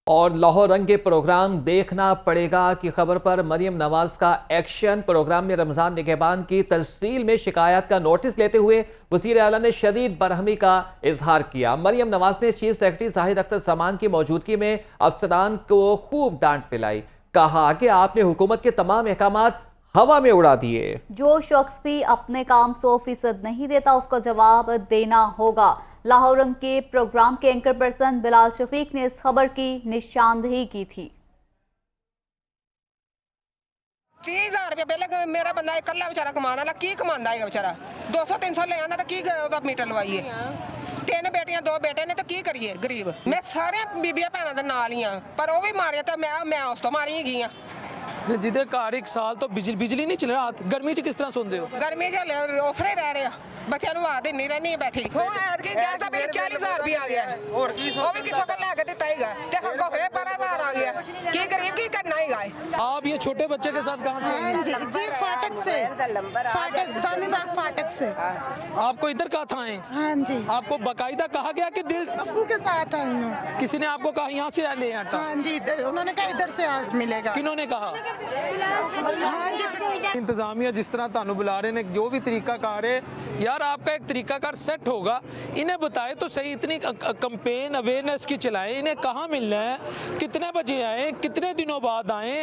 और लाहौर रंग के प्रोग्राम देखना पड़ेगा की खबर पर मरियम नवाज का एक्शन। प्रोग्राम में रमजान निगहबान की तरसील में शिकायत का नोटिस लेते हुए वजीर आला ने शदीद बरहमी का इजहार किया। मरियम नवाज ने चीफ सेक्रेटरी जाहिद अख्तर समान की मौजूदगी में अफसरान को खूब डांट पिलाई। कहा कि आपने हुकूमत के तमाम अहकामात हवा में उड़ा दिए। जो शख्स भी अपने काम 100% नहीं देता उसको जवाब देना होगा। लाहौर रंग के प्रोग्राम के एंकर पर्सन बिलाल शफीक ने इस खबर की निशानदेही की थी। 30,000 रुपया पहले मेरा बंदा इकल्ला बेचारा कमाने वाला की कमांदा है बेचारा 200-300 ले आना तो की मीटर लवाइए। 3 बेटियां 2 बेटे ने तो की करिए गरीब। मैं सारे बीबियां भैनों दे नाल ही हां पर वो भी मारिया तो मैं उस तो मारी गई हां। जिदे घर 1 साल तो बिजली नहीं चल रहा। गर्मी च किस तरह सोंदे हो? गर्मी च उसरे रह रहे बच्चों ਨੂੰ ਆਦ ਨਹੀਂ ਰਹਿਣੀ ਬੈਠੀ। ਹੁਣ ਐਤਕੀ ਗੈਸ ਦਾ ਬਿੱਲ 40,000 ਰੁਪਏ ਆ ਗਿਆ। ਹੋਰ ਕੀ ਉਹ ਵੀ ਕਿਸੇ ਕੋਲ ਲੈ ਕੇ ਦਿੱਤਾ ਹੀਗਾ ਤੇ ਹੱਕੋ ਫੇਰ 12,000 आ गया। की गरीब की करना हीगा। आप ये छोटे बच्चे के साथ कहाँ से आए? जी फाटक से, फाटक दानीबाग फाटक से। आपको इधर कहा था? हाँ जी। आपको बकायदा कहा गया कि दिल अब्बू के साथ आई हूँ। किसी ने आपको कहा यहाँ से ले आटा? हाँ जी, उन्होंने कहा इधर से मिलेगा। किन्होंने कहा? हाँ जी। इंतजामिया जिस तरह तानू बुला रहे ने जो भी तरीका कार है यार आपका एक तरीकाकार सेट होगा। इन्हें बताए तो सही, इतनी कंपेन अवेयरनेस की चलाएं। इन्हें कहाँ मिलना है, कितने बजे आए, कितने दिनों बाद आए,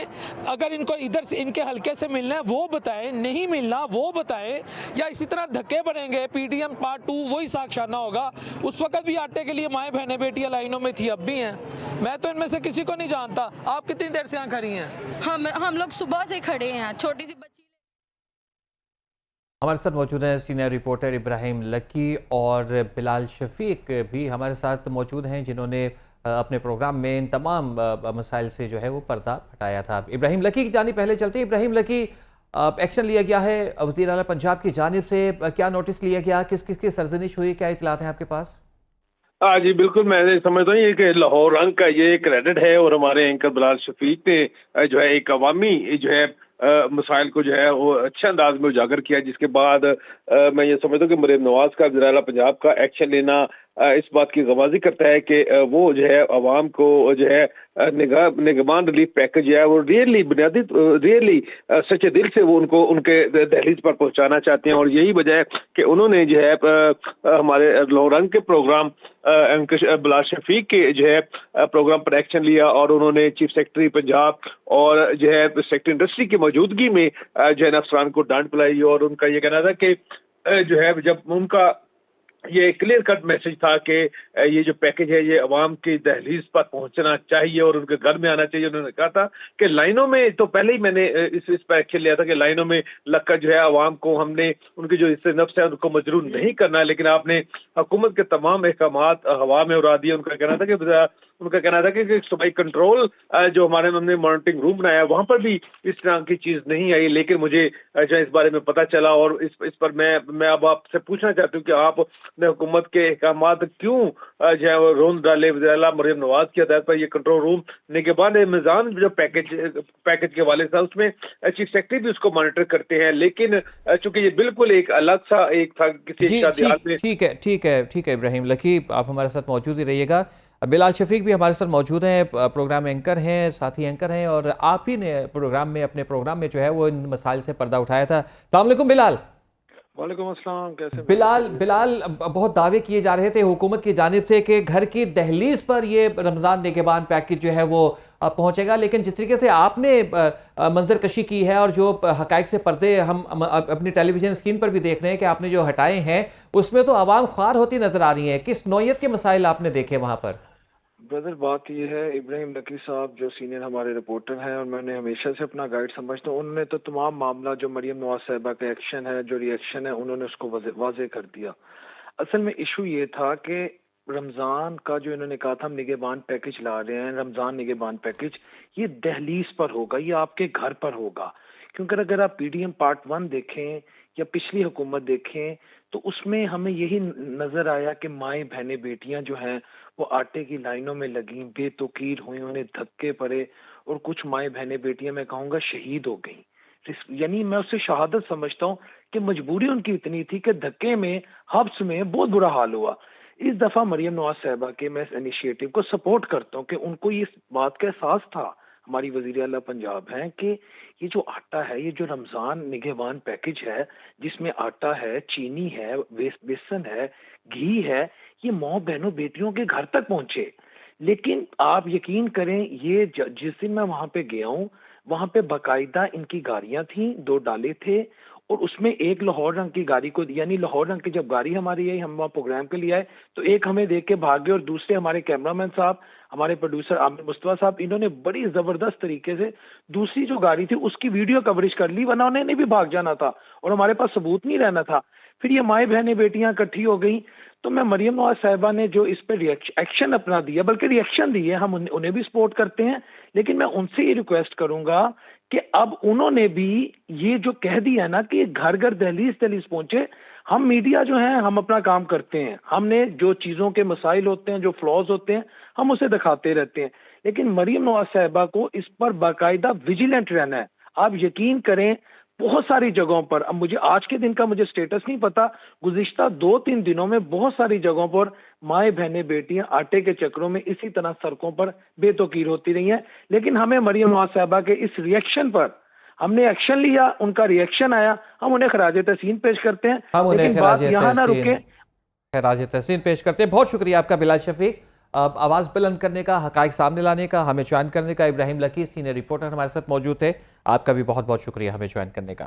अगर इनको इधर से इनके हल्के से मिलना है वो बताएं, नहीं मिलना वो बताएं, या इसी तरह धक्के बढ़ेंगे। पीटीएम पार्ट 2 वही साक्षाना होगा। उस वक्त भी आटे के लिए माएँ बहनें बेटियां लाइनों में थी, अब भी हैं। मैं तो इनमें से किसी को नहीं जानता। आप कितनी देर से यहाँ खड़ी हैं? हम लोग सुबह से खड़े हैं। छोटी सी बच्ची हमारे साथ मौजूद हैं सीनियर रिपोर्टर इब्राहिम लकी और बिलाल शफीक भी हमारे साथ मौजूद हैं, जिन्होंने अपने प्रोग्राम में इन तमाम मसाइल से जो है वो पर्दा हटाया था। इब्राहिम लकी की जानिब पहले चलते हैं। इब्राहिम लकी, एक्शन लिया गया है वज़ीर आला पंजाब की जानिब से, क्या नोटिस लिया गया, किस किस की सरजनिश हुई, क्या इतलात हैं आपके पास? हाँ जी बिल्कुल, मैं समझता हूँ ये कि लाहौर रंग का ये क्रेडिट है और हमारे एंकर बिलाल शफीक ने जो है एक अवामी जो है मसाइल को जो है वो अच्छे अंदाज में उजागर किया, जिसके बाद मैं ये समझता हूँ कि मरीम नवाज का वज़ीर आला पंजाब का एक्शन लेना इस बात की गवाही करता है कि वो जो है अवाम को जो है निगहबान रिलीफ पैकेज जो है वो रियली सच्चे दिल से वो उनको उनके दहलीज पर पहुंचाना चाहते हैं। और यही वजह है कि उन्होंने जो है हमारे लाहौर रंग के प्रोग्राम बिलाल शफीक के जो है प्रोग्राम पर एक्शन लिया और उन्होंने चीफ सेक्रेटरी पंजाब और जो है सेक्रेटरी इंडस्ट्री की मौजूदगी में जो है अफसरान को डांट पिलाई। और उनका ये कहना था कि जो है जब उनका ये क्लियर कट मैसेज था कि ये जो पैकेज है ये अवाम की दहलीज पर पहुंचना चाहिए और उनके घर में आना चाहिए। उन्होंने कहा था कि लाइनों में, तो पहले ही मैंने इस पर एक्शन लिया था कि लाइनों में लगकर जो है अवाम को हमने उनकी जो इससे नफ्स है उनको मजरूर नहीं करना है, लेकिन आपने हुकूमत के तमाम अहकामात हवा में उड़ा दिए। उनका कहना था कि सूबाई कंट्रोल जो हमने मॉनिटरिंग रूम बनाया वहां पर भी इस तरह की चीज नहीं आई, लेकिन मुझे जो इस बारे में पता चला और इस पर मैं अब आपसे पूछना चाहती हूँ कि आपने हुकूमत के अहकामात क्यों जो है वो रोन डाले वज़ीर आला मरियम नवाज की हदायत पर ये कंट्रोल रूम निगहबान निज़ाम जो पैकेज के वाले था उसमें चीफ सेक्रेटरी भी उसको मॉनिटर करते हैं, लेकिन चूंकि ये बिल्कुल एक अलग सा एक था किसी में। ठीक है इब्राहिम लकी, आप हमारे साथ मौजूद ही रहिएगा। बिलाल शफीक भी हमारे साथ मौजूद हैं, प्रोग्राम एंकर हैं, साथी एंकर हैं, और आप ही ने अपने प्रोग्राम में जो है वो इन मसाइल से पर्दा उठाया था। अस्सलाम वालेकुम बिलाल। वालेकुम अस्सलाम, कैसे? बिलाल बहुत दावे किए जा रहे थे हुकूमत की जानिब से कि घर की दहलीज पर ये रमज़ान निगहबान पैकेज जो है वो पहुंचेगा, लेकिन जिस तरीके से आपने मंजर कशी की है और जो हकाइक से पर्दे हम अपनी टेलीविजन स्क्रीन पर भी देख रहे हैं कि आपने जो हटाए हैं उसमें तो आवाम ख्वार होती नजर आ रही है। किस नौयत के मसाइल आपने देखे वहां पर? ब्रदर, बात ये है, इब्राहिम लकी साहब जो सीनियर हमारे रिपोर्टर हैं और मैंने हमेशा से अपना गाइड समझता हूँ, उन्होंने तो तमाम मामला जो मरियम नवाज साहिबा का एक्शन है, जो रिएक्शन है, उन्होंने उसको वाजे कर दिया। असल में इशू ये था कि रमज़ान का जो इन्होंने कहा था हम निगहबान पैकेज ला रहे हैं, रमज़ान निगहबान पैकेज, ये दहलीज पर होगा, ये आपके घर पर होगा। क्योंकि अगर आप पीडीएम पार्ट 1 देखें या पिछली हुकूमत देखें तो उसमें हमें यही नजर आया कि माएँ बहनें बेटियां जो हैं वो आटे की लाइनों में लगी, बेतुकीर हुई, उन्हें धक्के पड़े और कुछ माएँ बहनें बेटियां मैं कहूँगा शहीद हो गई। यानी मैं उससे शहादत समझता हूँ कि मजबूरी उनकी इतनी थी कि धक्के में हब्स में बहुत बुरा हाल हुआ। इस दफा मरियम नवाज साहिबा के मैं इस इनिशिएटिव को सपोर्ट करता हूँ कि उनको ये इस बात का एहसास था, हमारी वजीर आला पंजाब हैं, कि ये जो आटा है, ये जो रमजान निगहबान पैकेज है जिसमें आटा है, चीनी है, बेसन है, घी है, ये माँ बहनों बेटियों के घर तक पहुंचे। लेकिन आप यकीन करें, ये जिस दिन मैं वहां पे गया हूँ, वहां पे बाकायदा इनकी गाड़ियां थी, 2 डाले थे, और उसमें एक लाहौर रंग की गाड़ी को, यानी लाहौर रंग की जब गाड़ी हमारी आई, हम वहाँ प्रोग्राम के लिए आए, तो एक हमें देख के भाग गए और दूसरे हमारे कैमरामैन साहब, हमारे प्रोड्यूसर आमिर मुस्तफा साहब, इन्होंने बड़ी जबरदस्त तरीके से दूसरी जो गाड़ी थी उसकी वीडियो कवरेज कर ली, वरना उन्हें भी भाग जाना था और हमारे पास सबूत नहीं रहना था। फिर ये माए बहनें बेटियां इकट्ठी हो गई। तो मैं मरियम नवाज साहिबा ने जो इस पर एक्शन अपना दिया, बल्कि रिएक्शन दिए, हम उन्हें भी सपोर्ट करते हैं, लेकिन मैं उनसे ये रिक्वेस्ट करूंगा कि अब उन्होंने भी ये जो कह दिया ना कि घर घर दहलीज पहुंचे। हम मीडिया जो है, हम अपना काम करते हैं, हमने जो चीजों के मसाइल होते हैं, जो फ्लॉज होते हैं, हम उसे दिखाते रहते हैं, लेकिन मरियम नवाज साहिबा को इस पर बाकायदा विजिलेंट रहना है। आप यकीन करें, बहुत सारी जगहों पर, अब मुझे आज के दिन का मुझे स्टेटस नहीं पता, गुज़िश्ता 2-3 दिनों में बहुत सारी जगहों पर माए बहनें बेटियां आटे के चक्रों में इसी तरह सड़कों पर बेतौकीर होती रही हैं। लेकिन हमें मरियम नवाज साहिबा के इस रिएक्शन पर, हमने एक्शन लिया, उनका रिएक्शन आया, हम उन्हें खराज तहसीन पेश करते हैं। हम उन्हें लेकिन बात यहाँ ना रुके, खराज तहसीन पेश करते हैं। बहुत शुक्रिया आपका बिलाल शफीक, आवाज़ बुलंद करने का, हकाइक सामने लाने का, हमें ज्वाइन करने का। इब्राहिम लकी सीनियर रिपोर्टर हमारे साथ मौजूद थे, आपका भी बहुत बहुत शुक्रिया हमें ज्वाइन करने का।